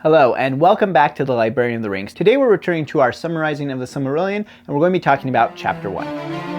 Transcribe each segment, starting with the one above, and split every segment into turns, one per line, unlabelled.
Hello, and welcome back to the Librarian of the Rings. Today we're returning to our summarizing of the Silmarillion, and we're going to be talking about Chapter 1.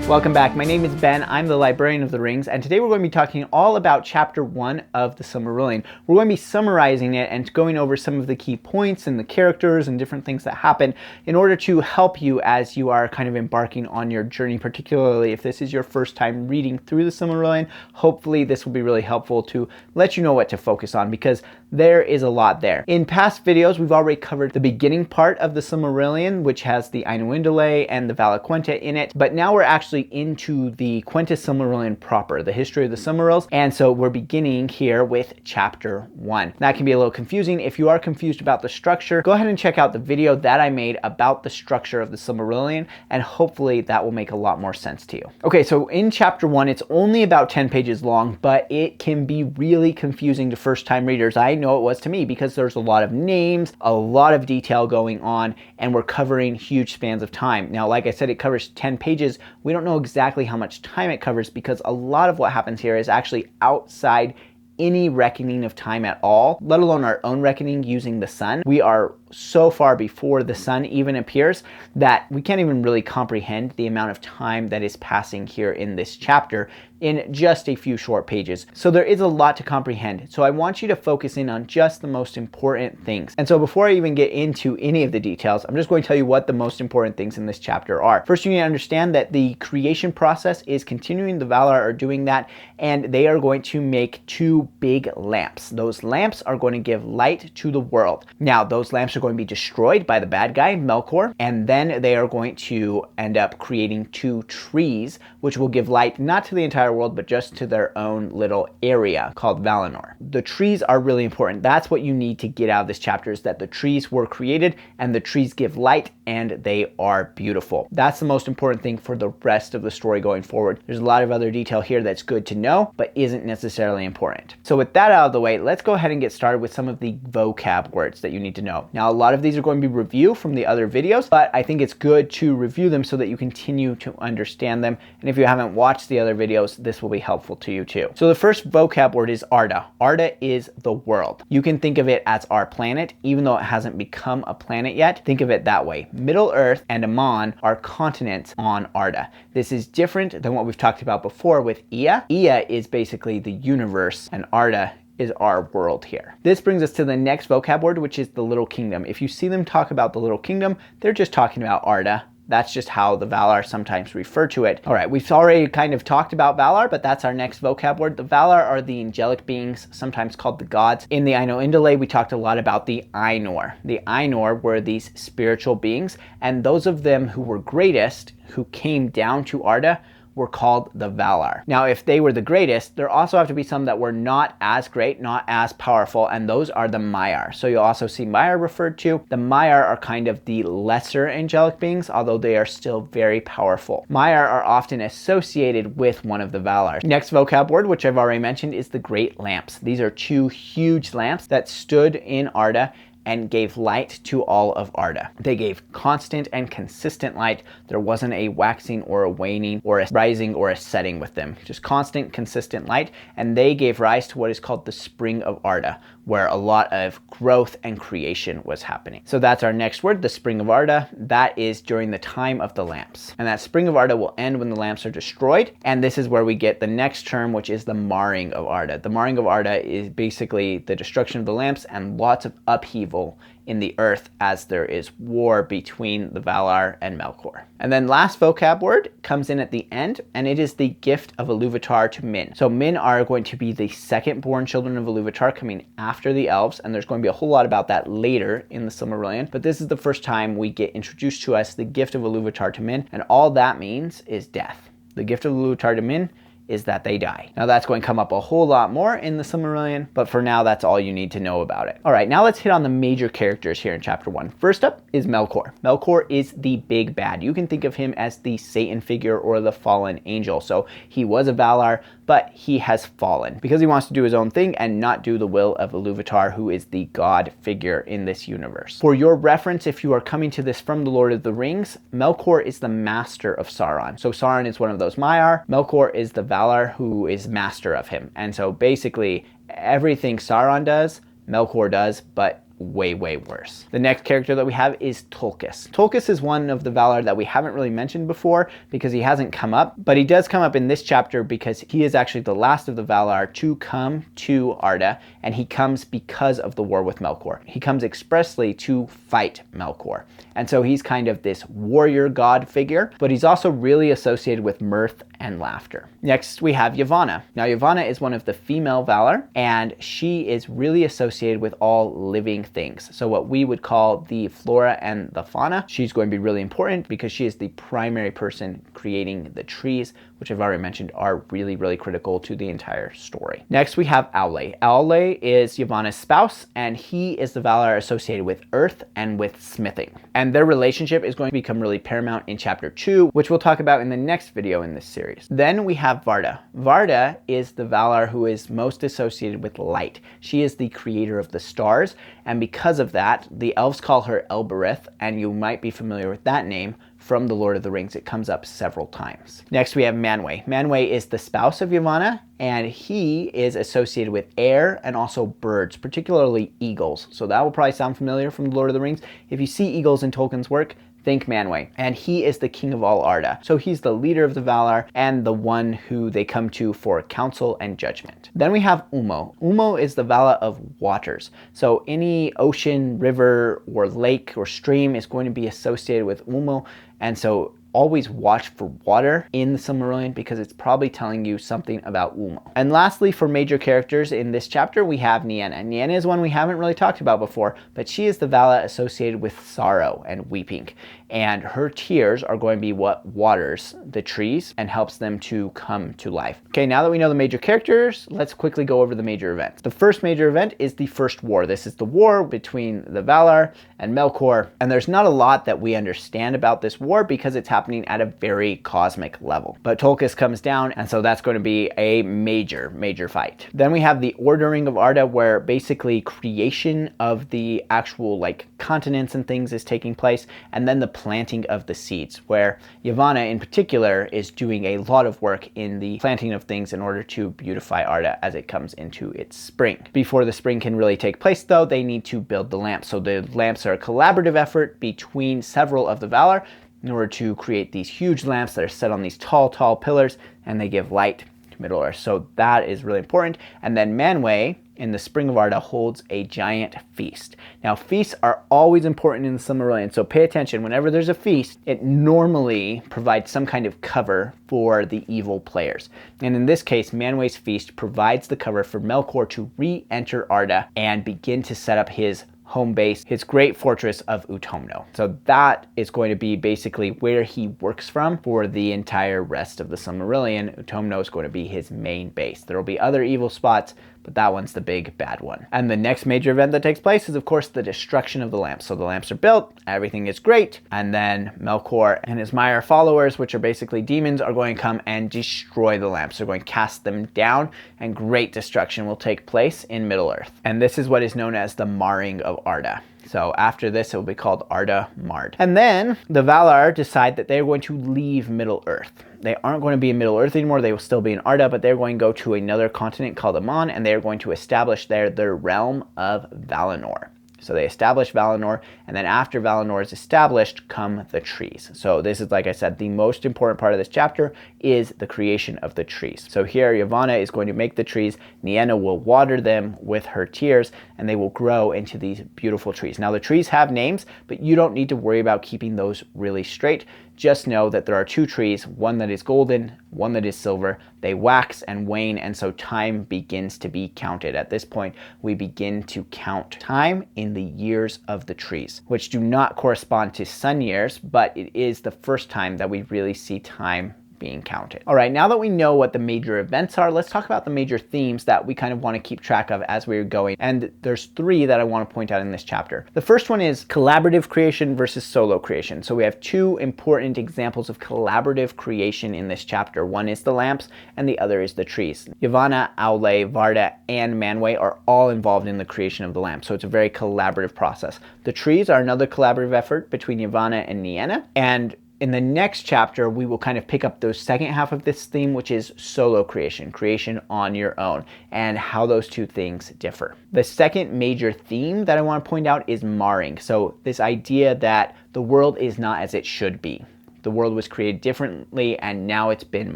Welcome back. My name is Ben. I'm the Librarian of the Rings, and today we're going to be talking all about Chapter 1 of the Silmarillion. We're going to be summarizing it and going over some of the key points and the characters and different things that happen in order to help you as you are kind of embarking on your journey, particularly if this is your first time reading through the Silmarillion. Hopefully this will be really helpful to let you know what to focus on, because there is a lot there. In past videos, we've already covered the beginning part of the Silmarillion, which has the Ainulindale and the Vala Quenta in it, but now we're actually into the Quenta Silmarillion proper, the history of the Silmarils, and so we're beginning here with Chapter 1. That can be a little confusing. If you are confused about the structure, go ahead and check out the video that I made about the structure of the Silmarillion, and hopefully that will make a lot more sense to you. Okay, so in Chapter 1, it's only about 10 pages long, but it can be really confusing to first-time readers. I know it was to me, because there's a lot of names, a lot of detail going on, and we're covering huge spans of time. Now, like I said, it covers 10 pages. We don't know exactly how much time it covers, because a lot of what happens here is actually outside any reckoning of time at all, let alone our own reckoning using the sun. We are so far before the sun even appears that we can't even really comprehend the amount of time that is passing here in this chapter in just a few short pages. So there is a lot to comprehend. So I want you to focus in on just the most important things. And so before I even get into any of the details, I'm just going to tell you what the most important things in this chapter are. First, you need to understand that the creation process is continuing. The Valar are doing that, and they are going to make two big lamps. Those lamps are going to give light to the world. Now, those lamps are going to be destroyed by the bad guy, Melkor, and then they are going to end up creating two trees, which will give light not to the entire world, but just to their own little area called Valinor. The trees are really important. That's what you need to get out of this chapter, is that the trees were created and the trees give light and they are beautiful. That's the most important thing for the rest of the story going forward. There's a lot of other detail here that's good to know, but isn't necessarily important. So with that out of the way, let's go ahead and get started with some of the vocab words that you need to know. Now, a lot of these are going to be review from the other videos, but I think it's good to review them so that you continue to understand them. And if you haven't watched the other videos, this will be helpful to you too. So the first vocab word is Arda. Arda is the world. You can think of it as our planet, even though it hasn't become a planet yet. Think of it that way. Middle Earth and Aman are continents on Arda. This is different than what we've talked about before with Ea. Ea is basically the universe, and Arda is our world here. This brings us to the next vocab word, which is the Little Kingdom. If you see them talk about the Little Kingdom, they're just talking about Arda. That's just how the Valar sometimes refer to it. All right, we've already kind of talked about Valar, but that's our next vocab word. The Valar are the angelic beings, sometimes called the gods. In the Ainulindale, we talked a lot about the Ainur. The Ainur were these spiritual beings, and those of them who were greatest, who came down to Arda, were called the Valar. Now, if they were the greatest, there also have to be some that were not as great, not as powerful, and those are the Maiar. So you'll also see Maiar referred to. The Maiar are kind of the lesser angelic beings, although they are still very powerful. Maiar are often associated with one of the Valar. Next vocab word, which I've already mentioned, is the Great Lamps. These are two huge lamps that stood in Arda and gave light to all of Arda. They gave constant and consistent light. There wasn't a waxing or a waning or a rising or a setting with them. Just constant, consistent light, and they gave rise to what is called the Spring of Arda, where a lot of growth and creation was happening. So that's our next word, the Spring of Arda. That is during the time of the lamps. And that Spring of Arda will end when the lamps are destroyed, and this is where we get the next term, which is the Marring of Arda. The Marring of Arda is basically the destruction of the lamps and lots of upheaval in the earth as there is war between the Valar and Melkor. And then last vocab word comes in at the end, and it is the gift of Iluvatar to Min. So Min are going to be the second born children of Iluvatar, coming after the elves, and there's going to be a whole lot about that later in the Silmarillion, but this is the first time we get introduced to us the gift of Iluvatar to Min, and all that means is death. The gift of Iluvatar to Min is that they die. Now that's going to come up a whole lot more in the Silmarillion, but for now that's all you need to know about it. All right, now let's hit on the major characters here in Chapter 1. First up is Melkor. Melkor is the big bad. You can think of him as the Satan figure or the fallen angel. So he was a Valar, but he has fallen because he wants to do his own thing and not do the will of Iluvatar, who is the god figure in this universe. For your reference, if you are coming to this from the Lord of the Rings, Melkor is the master of Sauron. So Sauron is one of those Maiar, Melkor is the Valar Valar who is master of him. And so basically everything Sauron does, Melkor does, but way, way worse. The next character that we have is Tulkas. Tulkas is one of the Valar that we haven't really mentioned before because he hasn't come up, but he does come up in this chapter because he is actually the last of the Valar to come to Arda, and he comes because of the war with Melkor. He comes expressly to fight Melkor. And so he's kind of this warrior god figure, but he's also really associated with mirth and laughter. Next, we have Yavanna. Now, Yavanna is one of the female Valar, and she is really associated with all living things. So what we would call the flora and the fauna. She's going to be really important because she is the primary person creating the trees, which I've already mentioned are really, really critical to the entire story. Next, we have Aule. Aule is Yavanna's spouse, and he is the Valar associated with earth and with smithing. And their relationship is going to become really paramount in chapter 2, which we'll talk about in the next video in this series. Then we have Varda. Varda is the Valar who is most associated with light. She is the creator of the stars, and because of that, the elves call her Elbereth, and you might be familiar with that name from The Lord of the Rings. It comes up several times. Next, we have Manwë. Manwë is the spouse of Yavanna, and he is associated with air and also birds, particularly eagles. So that will probably sound familiar from The Lord of the Rings. If you see eagles in Tolkien's work, think Manwë. And he is the king of all Arda. So he's the leader of the Valar and the one who they come to for counsel and judgment. Then we have Ummo. Ummo is the Valar of waters. So any ocean, river, or lake or stream is going to be associated with Ummo. And so always watch for water in the Silmarillion because it's probably telling you something about Ummo. And lastly, for major characters in this chapter, we have Nienna. Nienna is one we haven't really talked about before, but she is the Valar associated with sorrow and weeping. And her tears are going to be what waters the trees and helps them to come to life. Okay, now that we know the major characters, let's quickly go over the major events. The first major event is the First War. This is the war between the Valar and Melkor. And there's not a lot that we understand about this war because it's happening at a very cosmic level. But Tulkas comes down, and so that's going to be a major, major fight. Then we have the Ordering of Arda, where basically creation of the actual continents and things is taking place, and then the planting of the seeds, where Yavanna in particular is doing a lot of work in the planting of things in order to beautify Arda as it comes into its spring. Before the spring can really take place, though, they need to build the lamps. So the lamps are a collaborative effort between several of the Valar in order to create these huge lamps that are set on these tall, tall pillars, and they give light to Middle-earth. So that is really important. And then Manwë in the Spring of Arda holds a giant feast. Now, feasts are always important in the Silmarillion, so pay attention. Whenever there's a feast, it normally provides some kind of cover for the evil players. And in this case, Manwë's feast provides the cover for Melkor to re-enter Arda and begin to set up his home base, his great fortress of Utumno. So that is going to be basically where he works from for the entire rest of the Silmarillion. Utumno is going to be his main base. There will be other evil spots, but that one's the big bad one. And the next major event that takes place is, of course, the destruction of the lamps. So the lamps are built, everything is great, and then Melkor and his Maiar followers, which are basically demons, are going to come and destroy the lamps. They're going to cast them down, and great destruction will take place in Middle-earth. And this is what is known as the Marring of Arda. So after this, it will be called Arda Marred. And then the Valar decide that they're going to leave Middle-earth. They aren't going to be in Middle-earth anymore. They will still be in Arda, but they're going to go to another continent called Aman, and they're going to establish there their realm of Valinor. So they establish Valinor, and then after Valinor is established, come the trees. So this is, like I said, the most important part of this chapter is the creation of the trees. So here, Yavanna is going to make the trees. Nienna will water them with her tears, and they will grow into these beautiful trees. Now, the trees have names, but you don't need to worry about keeping those really straight. Just know that there are two trees, one that is golden, one that is silver. They wax and wane, and so time begins to be counted. At this point, we begin to count time in the years of the trees, which do not correspond to sun years, but it is the first time that we really see time being counted. All right, now that we know what the major events are, let's talk about the major themes that we kind of want to keep track of as we're going. And there's three that I want to point out in this chapter. The first one is collaborative creation versus solo creation. So we have two important examples of collaborative creation in this chapter. One is the lamps and the other is the trees. Yavanna, Aule, Varda, and Manwë are all involved in the creation of the lamp. So it's a very collaborative process. The trees are another collaborative effort between Yavanna and Nienna, and in the next chapter, we will kind of pick up the second half of this theme, which is solo creation, creation on your own, and how those two things differ. The second major theme that I want to point out is marring. So this idea that the world is not as it should be. The world was created differently and now it's been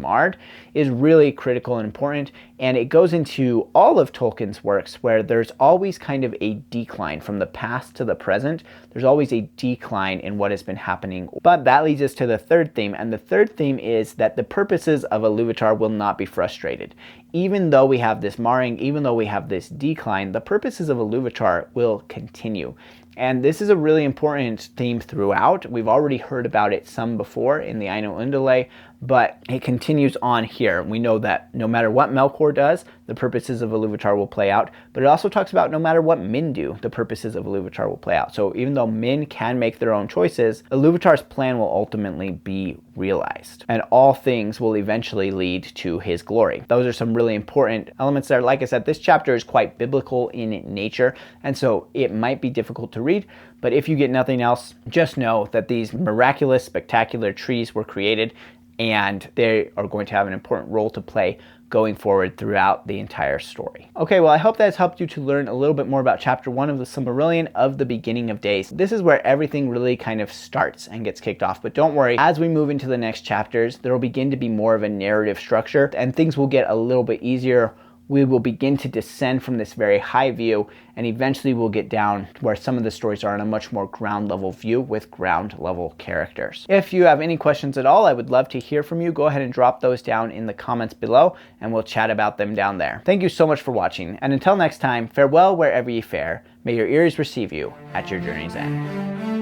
marred is really critical and important. And it goes into all of Tolkien's works where there's always kind of a decline from the past to the present. There's always a decline in what has been happening. But that leads us to the third theme. And the third theme is that the purposes of Iluvatar will not be frustrated. Even though we have this marring, even though we have this decline, the purposes of Iluvatar will continue. And this is a really important theme throughout. We've already heard about it some before in the Aino Undule, but it continues on here. We know that no matter what Melkor does, the purposes of Iluvatar will play out, but it also talks about no matter what Min do, the purposes of Iluvatar will play out. So even though Min can make their own choices, Iluvatar's plan will ultimately be realized, and all things will eventually lead to his glory. Those are some really important elements there. Like I said, this chapter is quite biblical in nature, and so it might be difficult to read, but if you get nothing else, just know that these miraculous, spectacular trees were created, and they are going to have an important role to play going forward throughout the entire story. Okay, well, I hope that has helped you to learn a little bit more about chapter 1 of the Silmarillion of the Beginning of Days. This is where everything really kind of starts and gets kicked off, but don't worry, as we move into the next chapters, there will begin to be more of a narrative structure and things will get a little bit easier. We will begin to descend from this very high view, and eventually we'll get down to where some of the stories are on a much more ground level view with ground level characters. If you have any questions at all, I would love to hear from you. Go ahead and drop those down in the comments below and we'll chat about them down there. Thank you so much for watching, and until next time, farewell wherever ye fare. May your ears receive you at your journey's end.